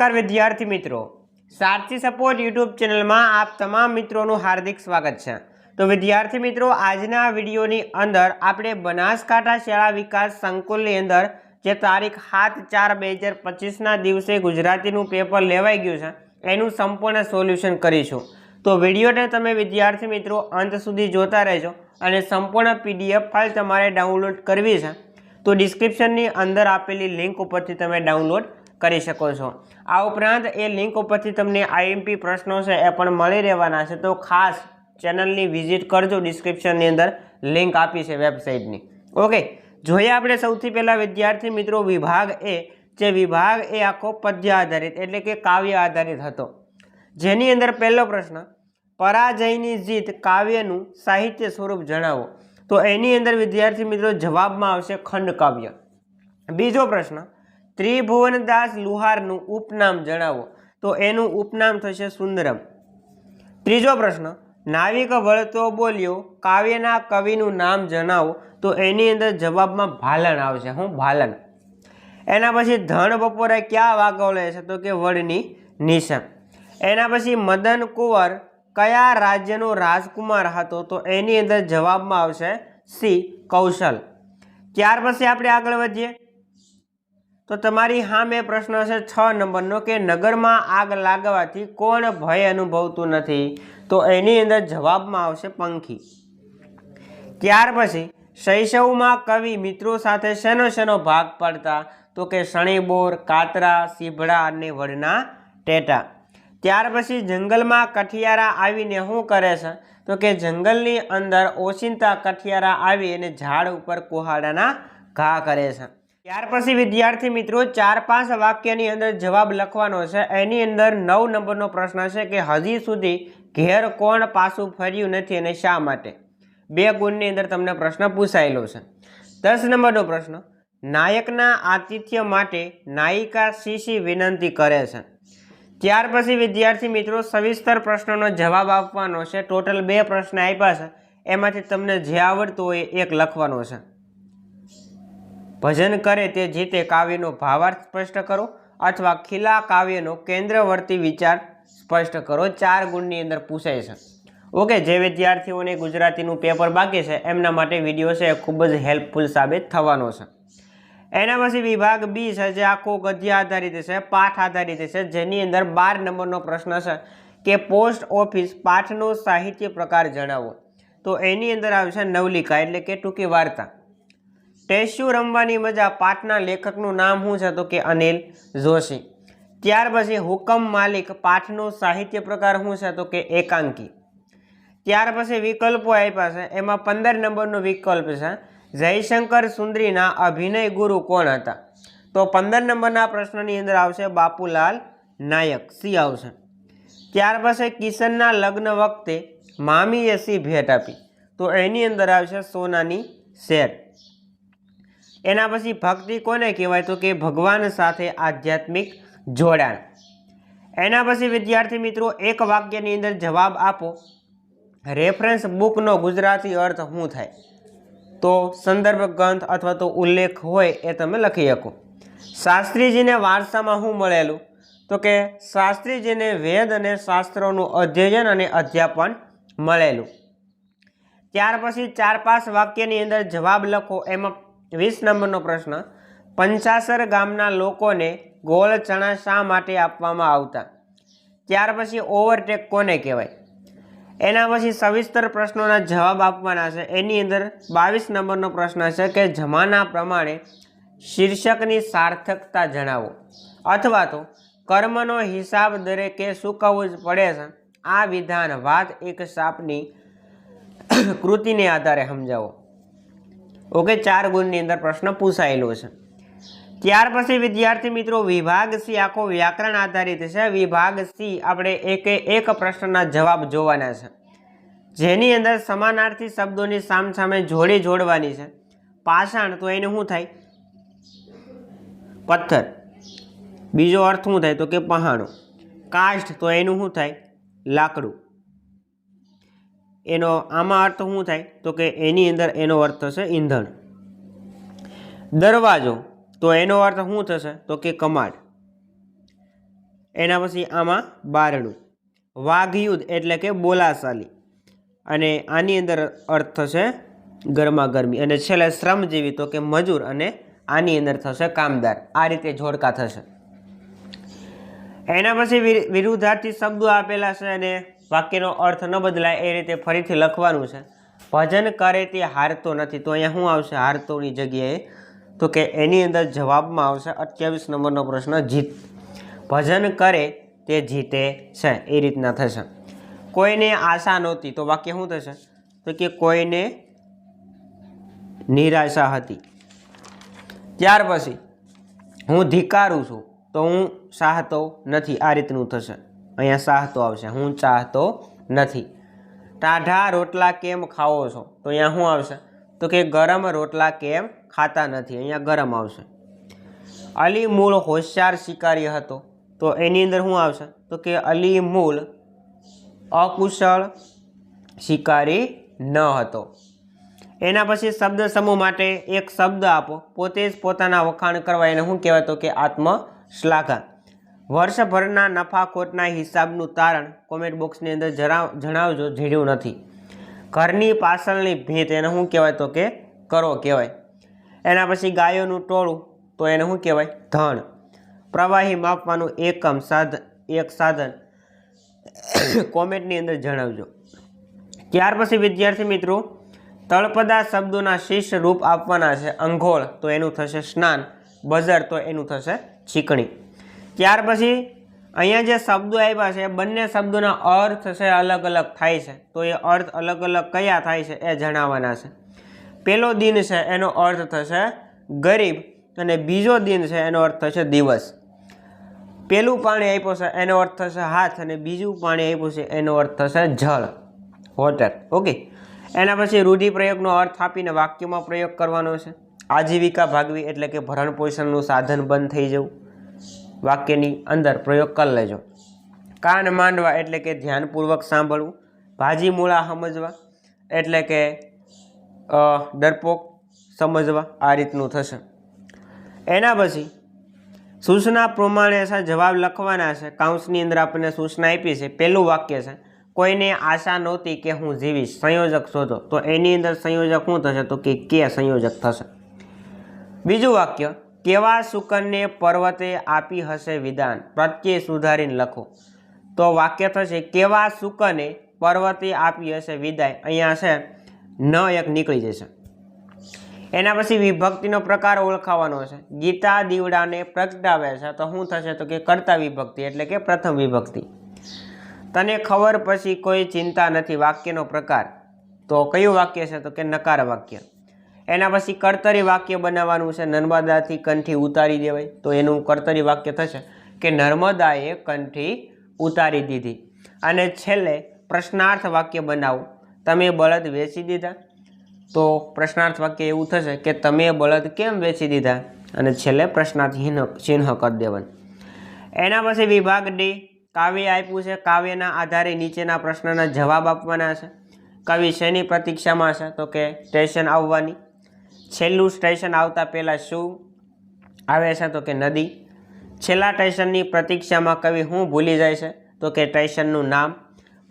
नमस्कार विद्यार्थी मित्रों, सारथी सपोर्ट यूट्यूब चैनल में आप तमाम मित्रों हार्दिक स्वागत है। तो विद्यार्थी मित्रों, आजना वीडियोनी अंदर आपणे बनासकांठा शाळा विकास संकुलनी अंदर जे तारीख 7/4/2025 ना दिवसे गुजरातीनुं पेपर लेवाई गयुं छे एनुं संपूर्ण सोल्यूशन करीशुं। तो विडियोने तमे विद्यार्थी मित्रों अंत सुधी जोता रहेजो अने संपूर्ण पीडीएफ फाइल तमारे डाउनलॉड करवी छे तो डिस्क्रिप्शननी अंदर आपेली लिंक उपरथी तमे डाउनलॉड करी शको छो। आ उपरांत ए लिंक उपरथी तमने आईएमपी प्रश्नों छे ए पण मळी रहेवाना छे, तो खास चेनलनी विजिट करजो। डिस्क्रिप्शननी अंदर लिंक आपी छे वेबसाइटनी। ओके, जोईए आपणे सौथी पहेला विद्यार्थी मित्रों विभाग ए। जे विभाग ए आखो पद्य आधारित एटले के काव्य आधारित हतो, जेनी अंदर पहेलो प्रश्न पराजयनी जीत काव्यनुं साहित्य स्वरूप जणावो। तो एनी अंदर विद्यार्थी मित्रों जवाबमां आवशे खंड काव्य। बीजो प्रश्न त्रिभुवनदास लुहारनुं उपनाम जणावो। तो एनुं उपनाम थशे सुंदरम। त्रीजो प्रश्न नाविक वळतो बोल्यो काव्यना कविनुं नाम जणावो। तो एनी अंदर जवाबमां भालन आवशे। हुं भालन। एना पछी धन बपोरे क्या वागोळे छे? तो के वडनी निशा। एना पछी मदन कुंवर कया राज्यनो राजकुमार हतो? तो एनी अंदर जवाबमां आवशे सी कौशल। त्यार पछी आपणे आगळ वधीए तो तमारी सामे प्रश्न छे 6 नंबरनो के नगरमां आग लागवाथी कोण भय अनुभवतुं नथी? तो एनी अंदर जवाबमां आवशे पंखी। त्यार पछी शैशवमां कवि मित्रों साथे शेनो शेनो भाग पाडता? तो के शणिबोर, कातरा, सीभड़ा अने वडना टेटा। त्यार पछी जंगलमां कठियारा आवीने शुं करे छे? तो के जंगलनी अंदर ओचिंता कठियारा आवी अने झाड़ उपर कुहाडाना घा करे छे। त्यार पछी विद्यार्थी मित्रों 4-5 वाक्यनी अंदर जवाब लखवानो छे। एनी अंदर 9 नंबरनो प्रश्न छे के हजी सुधी घेर कोण पाछुं फर्युं नथी अने शा माटे? 2 गुणनी अंदर तमने प्रश्न पूछायेलो छे। 10 नंबरनो प्रश्न नायकना आतिथ्य माटे नायिका शीशी विनंती करे छे। त्यार पछी विद्यार्थी मित्रों सविस्तर प्रश्नोनो जवाब आपवानो छे। टोटल 2 प्रश्न आप्या छे, एमांथी तमने जे आवडतो होय एक लखवानो छे। भजन करे ते जीते काव्यनो भावार्थ स्पष्ट करो अथवा खिला काव्यनो केंद्रवर्ती विचार स्पष्ट करो। 4 गुणनी अंदर पूछाय छे। ओके, जे विद्यार्थीओने गुजरातीनुं पेपर बाकी छे एमना माटे विडियो छे खूब ज हेल्पफुल साबित थवानो छे। एना पछी विभाग बी छे जे आखो गद्य आधारित छे, पाठ आधारित छे, जेनी अंदर 12 नंबरनो प्रश्न छे के पोस्ट ऑफिस पाठनो साहित्य प्रकार जणावो। तो एनी अंदर आवशे नवलिका एटले के टूंकी वार्ता। टेस्यू रमवानी मजा पाठना लेखकनुं नाम शुं छे? तो के अनिल जोशी। त्यार पछी हुकम मालिक पाठनो साहित्य प्रकार शुं छे? तो के एकांकी। त्यार पछी विकल्पो आप्या छे, एमां 15 नंबरनो विकल्प छे जयशंकर सुंदरीना अभिनय गुरु कोण हता? तो 15 नंबरना प्रश्ननी अंदर आवशे बापूलाल नायक, सी आवशे। त्यार पछी किशनना लग्न वखते मामीए सी भेट आपी? तो एनी अंदर आवशे सोनानी शेर। एना पछी भक्ति कोने कहेवाय? तो के भगवान साथे आध्यात्मिक जोड़ाण। एना पछी विद्यार्थी मित्रों एक वाक्यनी अंदर जवाब आपो। रेफरन्स बुकनो गुजराती अर्थ शुं थाय? तो संदर्भ ग्रंथ अथवा तो उल्लेख होय ए तमे लखी शको। शास्त्रीजीने वारसामां शुं मळेलुं? तो के शास्त्रीजीने वेद अने शास्त्रोनुं अध्ययन अने अध्यापन मळेलुं। त्यार पछी 4-5 वाक्यनी अंदर जवाब लखो। एमां 20 नंबरनो प्रश्न पंचासर गामना लोकोने गोळ चणा शा माटे आपवामां आवता? त्यार पछी ओवरटेक कोने कहेवाय? एना पछी सविस्तर प्रश्नोना जवाब आपवाना छे। एनी अंदर 22 नंबरनो प्रश्न छे के जमाना प्रमाणे शीर्षकनी सार्थकता जणावो अथवा तो कर्मनो हिसाब दरेके चूकववो ज पड़े छे। आ विधान वात एक सापनी कृतिने आधारे समजावो। ओके, 4 गुणनी अंदर प्रश्न पूछायेलो छे। त्यार पछी विद्यार्थी मित्रों विभाग सी आखो व्याकरण आधारित छे। विभाग सी आपणे एक प्रश्नना जवाब जोवाना छे, जेनी अंदर समानार्थी शब्दोनी सामसामे जोड़ी जोड़वानी छे। पाषाण तो एने शुं थाय? पत्थर। बीजो अर्थ शुं थाय? तो के पहाणो। काष्ठ तो एनुं शुं थाय? लाकड़ू। एनो आमां अर्थ शुं थाय? तो के एनी अंदर एनो अर्थ थशे ईंधण। दरवाजो तो एनो अर्थ शुं थशे? तो के कमाड। એના પછી આમાં બારણું, વાઘયુદ્ધ એટલે કે બોલાશાલી, અને આની અંદર અર્થ થશે ગરમા ગરમી, અને છેલ્લે શ્રમજીવી તો કે મજૂર, અને આની અંદર થશે કામદાર. આ રીતે જોડકા થશે. એના પછી વિરુદ્ધાર્થી શબ્દો આપેલા છે અને વાક્યનો અર્થ ન બદલાય એ રીતે ફરીથી લખવાનું છે. ભજન કરે તે હારતો નથી, તો અહીંયા શું આવશે હારતોની જગ્યાએ? તો કે એની અંદર જવાબમાં આવશે 28 નંબરનો પ્રશ્ન જીત. ભજન કરે તે જીતે છે, એ રીતના થશે. કોઈને આશા નહોતી, તો વાક્ય શું થશે? તો કે કોઈને નિરાશા હતી. ત્યાર પછી હું ધિકારું છું, તો હું ચાહતો નથી, આ રીતનું થશે. અહીંયા ચાહતો આવશે, હું ચાહતો નથી. ટાઢા રોટલા કેમ ખાઓ છો, તો અહીંયા શું આવશે? તો કે ગરમ રોટલા કેમ ખાતા નથી, અહીંયા ગરમ આવશે. અલી મૂળ હોશિયાર શિકારી હતો, તો એની અંદર શું આવશે? તો કે અલી મૂળ અકુશળ શિકારી ન હતો. એના પછી શબ્દ સમૂહ માટે એક શબ્દ આપો, પોતે જ પોતાના વખાણ કરવા, એને શું કહેવાય? તો કે આત્મશ્લાઘા. વર્ષભરના નફા ખોટના હિસાબનું તારણ કોમેન્ટ બોક્સની અંદર જણાવજો, જીડ્યું નથી. ઘરની પાછળની ભીંત, એને શું કહેવાય? તો કે કરો કહેવાય. એના પછી ગાયોનું ટોળું, તો એને શું કહેવાય? ધણ. પ્રવાહી માપવાનું એકમ એક સાધન કોમેન્ટની અંદર જણાવજો. ત્યાર પછી વિદ્યાર્થી મિત્રો તળપદા શબ્દોના શિષ્ટ રૂપ આપવાના છે. અંઘોળ તો એનું થશે સ્નાન, બજર તો એનું થશે છીકણી. ત્યાર પછી અહીંયા જે શબ્દો આવ્યા છે બંને શબ્દોના અર્થ છે અલગ અલગ થાય છે, તો એ અર્થ અલગ અલગ કયા થાય છે એ જણાવવાના છે. પહેલો દિન છે એનો અર્થ થશે ગરીબ, અને બીજો દિન છે એનો અર્થ થશે દિવસ. પહેલું પાણી આપ્યું છે એનો અર્થ થશે હાથ, અને બીજું પાણી આપ્યું છે એનો અર્થ થશે જળ, વોટર. ઓકે. એના પછી રૂઢિપ્રયોગનો અર્થ આપીને વાક્યમાં પ્રયોગ કરવાનો છે. આજીવિકા ભાગવી એટલે કે ભરણ પોષણનું સાધન બંધ થઈ જવું, વાક્યની અંદર પ્રયોગ કરી લેજો. કાન માંડવા એટલે કે ધ્યાનપૂર્વક સાંભળવું. ભાજી મૂળા સમજવા એટલે કે ડરપોક સમજવા, આ રીતનું થશે. એના પછી સૂચના પ્રમાણે છે જવાબ લખવાના છે. કાઉન્સની અંદર આપણને સૂચના આપી છે. પહેલું વાક્ય છે કોઈને આશા નહોતી કે હું જીવીશ, સંયોજક શોધો, તો એની અંદર સંયોજક શું થશે? તો કે સંયોજક થશે. બીજું વાક્ય કેવા શુકનને પર્વતે આપી હશે વિધાન, પ્રત્યય સુધારીને લખો, તો વાક્ય થશે કેવા શુકને પર્વતે આપી હશે વિદાય. અહીંયા છે ન એક નીકળી જશે. એના પછી વિભક્તિનો પ્રકાર ઓળખાવાનો છે. ગીતા દીવડાને પ્રગટાવે છે, તો શું થશે? તો કે કર્તા વિભક્તિ એટલે કે પ્રથમ વિભક્તિ. તને ખબર પછી કોઈ ચિંતા નથી, વાક્યનો પ્રકાર, તો કયું વાક્ય છે? તો કે નકાર વાક્ય. એના પછી કર્તરી વાક્ય બનાવવાનું છે. નર્મદાથી કંઠી ઉતારી દેવાય, તો એનું કર્તરી વાક્ય થશે કે નર્મદાએ કંઠી ઉતારી દીધી. અને છેલ્લે પ્રશ્નાર્થ વાક્ય બનાવો. તમે બળદ વેચી દીધા, તો પ્રશ્નાર્થ વાક્ય એવું થશે કે તમે બળદ કેમ વેચી દીધા, અને છેલ્લે પ્રશ્નાર્થ ચિહ્ન કરી દેવાનું. એના પછી વિભાગ ડી કાવ્ય આપ્યું છે. કાવ્યના આધારે નીચેના પ્રશ્નના જવાબ આપવાના છે. કવિ શેની પ્રતીક્ષામાં છે? તો કે સ્ટેશન આવવાની. છેલ્લું સ્ટેશન આવતા પહેલાં શું આવે છે? તો કે નદી. છેલ્લા સ્ટેશનની પ્રતીક્ષામાં કવિ શું ભૂલી જાય છે? તો કે સ્ટેશનનું નામ.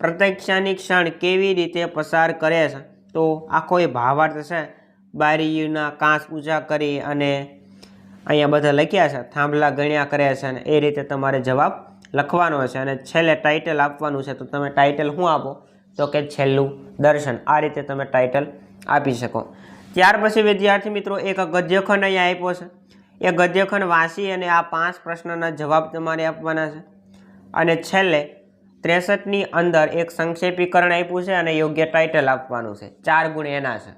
પ્રતીક્ષાની ક્ષણ કેવી રીતે પસાર કરે છે? તો આખો એ ભાવાર્થ છે. બારીના કાંસ ઊંચા કરી અને અહીંયા બધા લખ્યા છે, થાંભલા ગણ્યા કર્યા છે, અને એ રીતે તમારે જવાબ લખવાનો છે. અને છેલ્લે ટાઇટલ આપવાનું છે, તો તમે ટાઇટલ શું આપો? તો કે છેલ્લું દર્શન. આ રીતે તમે ટાઇટલ આપી શકો. ત્યાર પછી વિદ્યાર્થી મિત્રો એક ગદ્યખંડ અહીંયા આપ્યો છે. એ ગદ્યખંડ વાંચી અને આ 5 પ્રશ્નના જવાબ તમારે આપવાના છે. અને છેલ્લે 63ની અંદર એક સંક્ષેપીકરણ આપ્યું છે અને યોગ્ય ટાઇટલ આપવાનું છે. 4 ગુણ એના છે.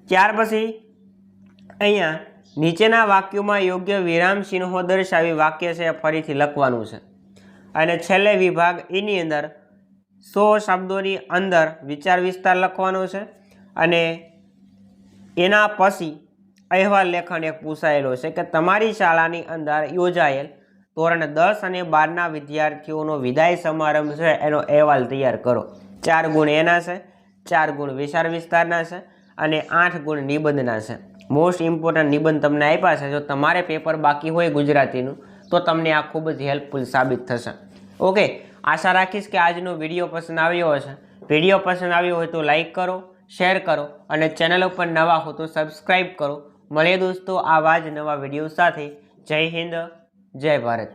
ત્યાર પછી અહીંયા નીચેના વાક્યોમાં યોગ્ય વિરામ ચિહ્નો દર્શાવી વાક્ય છે ફરીથી લખવાનું છે. અને છેલ્લે વિભાગ એની અંદર 100 શબ્દોની અંદર વિચાર વિસ્તાર લખવાનો છે. અને એના પછી અહેવાલ લેખન એક પૂછાયેલો છે કે તમારી શાળાની અંદર યોજાયેલ ધોરણ 10 અને 12ના વિદ્યાર્થીઓનો વિદાય સમારંભ છે એનો અહેવાલ તૈયાર કરો. 4 ગુણ એના છે, 4 ગુણ વિચાર વિસ્તારના છે, અને 8 ગુણ નિબંધના છે. મોસ્ટ ઇમ્પોર્ટન્ટ નિબંધ તમને આપ્યા છે. જો તમારે પેપર બાકી હોય ગુજરાતીનું તો તમને આ ખૂબ જ હેલ્પફુલ સાબિત થશે. ઓકે, આશા રાખીશ કે આજનો વિડીયો પસંદ આવ્યો હશે. વિડીયો પસંદ આવ્યો હોય તો લાઈક કરો, શેર કરો અને ચેનલ ઉપર નવા હો તો સબસ્ક્રાઈબ કરો. મળીએ દોસ્તો આવા જ નવા વિડીયો સાથે. જય હિન્દ, જય ભારત.